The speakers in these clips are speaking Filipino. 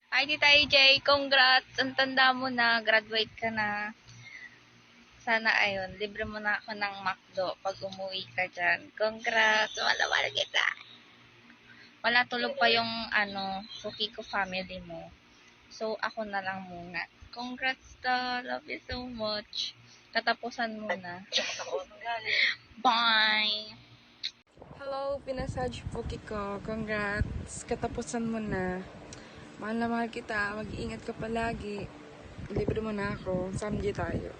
Hi, Tita AJ. Congrats. Ang tanda mo na. Graduate ka na. Sana ayun, libre mo na ako ng McDo pag umuwi ka dyan. Congrats. Wala kita. Wala tulog pa yung Sukiko family mo. So, ako na lang muna. Congrats to. Love you so much. Katapusan muna. Bye! Hello, pinasaj Puki ko. Congrats. Katapusan mo na. Mahal na mahal kita. Mag-iingat ka palagi. Libre mo na ako. Samji tayo.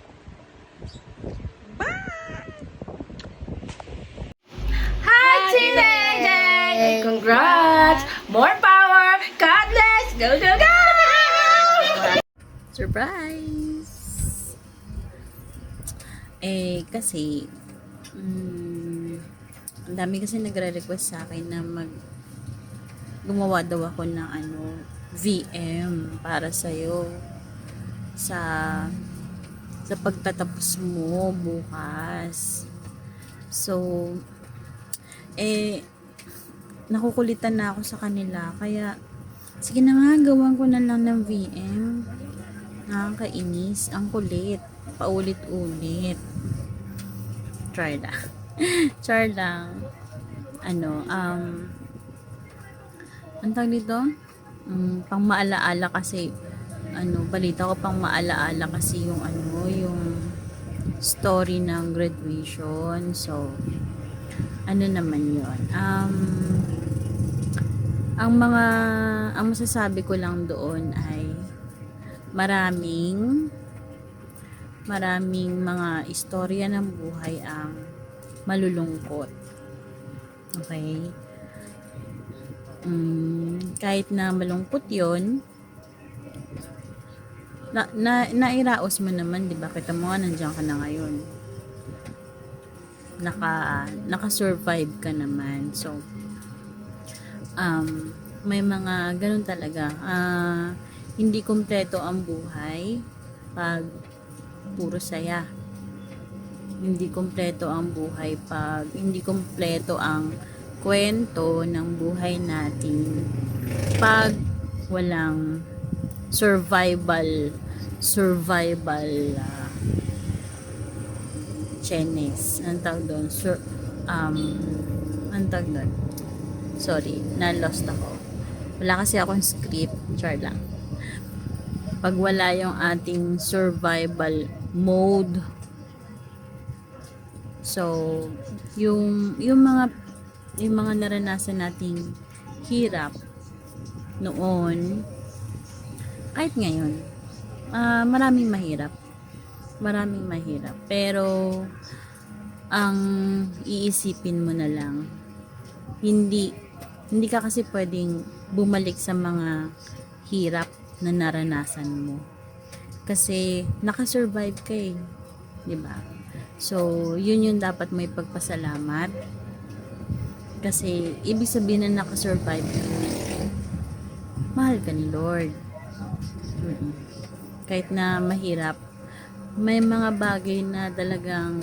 Hi, teenagers! Congrats! More power! God bless! Go, go, go! Surprise! Kasi, ang dami kasi nagre-request sa akin na gumawa daw ako ng VM para sa'yo sa pagtatapos mo bukas. So, nakukulitan na ako sa kanila. Kaya, sige na nga, gawan ko na lang ng VM. Nakakainis. Ang kulit. Paulit-ulit. Try lang. Char lang. Ang tawag dito? Pang maalaala kasi, balita ko pang maalaala kasi yung story ng graduation. So, naman yun. Ang masasabi ko lang doon ay maraming mga istorya ng buhay ang malulungkot. Okay? Kahit na malungkot yon, nairaos mo naman, di ba? Kita mo nga, nandiyan ka na ngayon. Naka-survive ka naman. So, may mga ganun talaga. Hindi kumpleto ang buhay pag puro saya. Hindi kumpleto ang buhay pag hindi kumpleto ang kwento ng buhay natin pag walang survival chenes. Anong tawag doon? Anong tawag doon? Sorry, na-lost ako. Wala kasi akong script. Char lang. Pag wala yung ating survival mode. So, yung mga naranasan nating hirap noon, kahit ngayon, maraming mahirap. Pero, ang iisipin mo na lang, hindi ka kasi pwedeng bumalik sa mga hirap na naranasan mo. Kasi, nakasurvive ka eh. Diba? So, yun yung dapat may pagpasalamat. Kasi, ibig sabihin na nakasurvive ka, mahal ka ni Lord. Kahit na mahirap, may mga bagay na talagang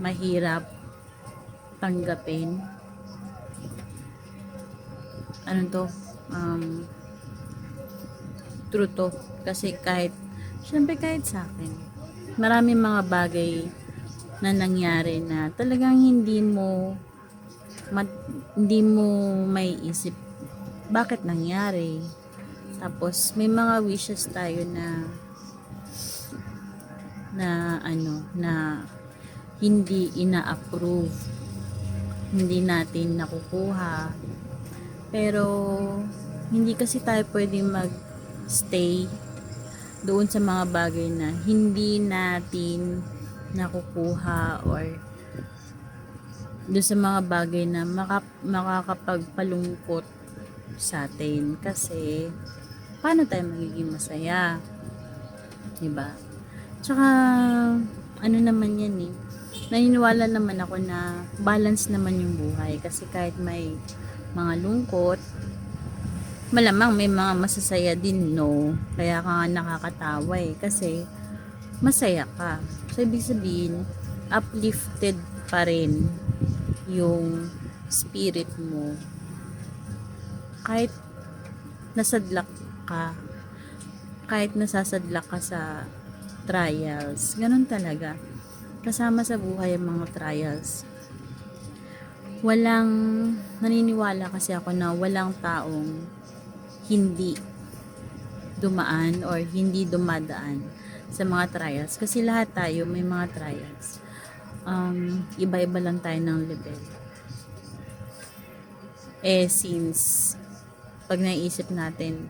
mahirap tanggapin. True to. Kasi syempre kahit sa akin, maraming mga bagay na nangyari na talagang hindi mo may isip bakit nangyari. Tapos may mga wishes tayo na hindi ina-approve, hindi natin nakukuha. Pero hindi kasi tayo pwedeng mag-stay doon sa mga bagay na hindi natin nakukuha, or doon sa mga bagay na makakapagpalungkot sa atin. Kasi paano tayo magiging masaya? Diba? Tsaka naman yan eh, naniniwala naman ako na balance naman yung buhay. Kasi kahit may mga lungkot, malamang may mga masasaya din, no? Kaya ka nga nakakatawa eh, kasi masaya ka. So, ibig sabihin, uplifted pa rin yung spirit mo. Kahit nasadlak ka, kahit nasasadlak ka sa trials, ganun talaga. Kasama sa buhay ang mga trials. Walang, naniniwala kasi ako na walang taong hindi dumaan or hindi dumadaan sa mga trials. Kasi lahat tayo may mga trials. Iba-iba lang tayo ng level. Since pag naisip natin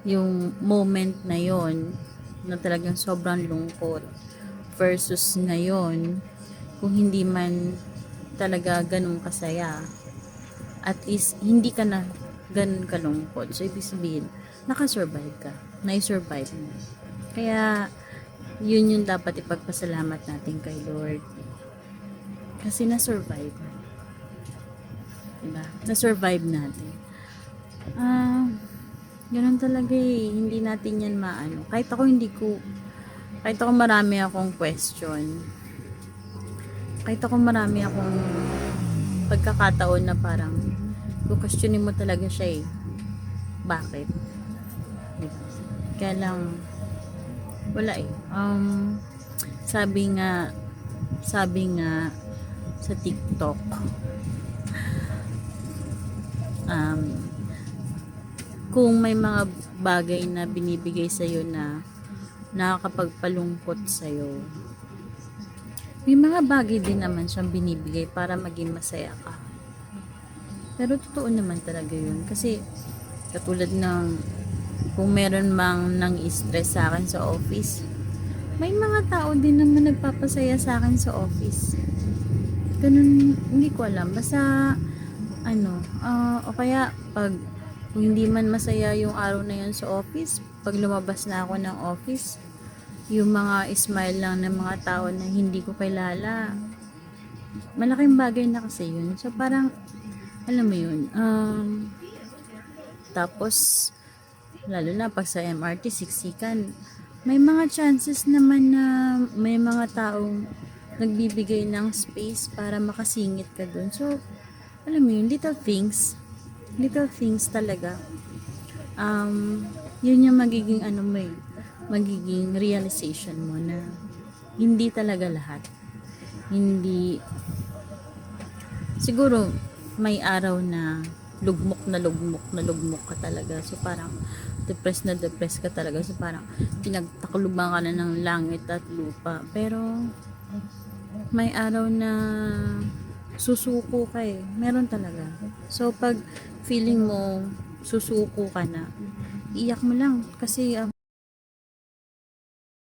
yung moment na yon na talagang sobrang lungkot versus ngayon, kung hindi man talaga ganun kasaya, at least hindi ka na ganun kalungkot. So, ibig sabihin, nakasurvive ka. Nai-survive mo. Kaya, yun yung dapat ipagpasalamat natin kay Lord. Kasi na-survive. Diba? Na-survive natin. Ganun talaga eh. Hindi natin yan maano. Kahit ako marami akong question. Kahit ako marami akong pagkakataon na parang questionin mo talaga siya eh. Bakit? Diba? Kaya lang wala eh. Sabi nga sa TikTok, kung may mga bagay na binibigay sa'yo na nakakapagpalungkot sa'yo, may mga bagay din naman siyang binibigay para maging masaya ka. Pero totoo naman talaga yun. Kasi katulad ng kung meron mang nang stress sa akin sa office, may mga tao din naman nagpapasaya sa akin sa office. Ganun, hindi ko alam. Basta, o kaya pag kung hindi man masaya yung araw na yun sa office, pag lumabas na ako ng office, yung mga smile lang ng mga tao na hindi ko kilala, malaking bagay na kasi yun. So parang, alam mo yun, tapos, lalo na pag sa MRT, siksikan, may mga chances naman na may mga taong nagbibigay ng space para makasingit ka dun. So, alam mo yun, little things talaga. Yun yung magiging magiging realization mo na hindi talaga lahat. Hindi, siguro, may araw na lugmok ka talaga. So, parang depressed ka talaga. So, parang pinagtakluban ka na ng langit at lupa. Pero, may araw na susuko ka eh. Meron talaga. So, pag feeling mo susuko ka na, iyak mo lang. Kasi,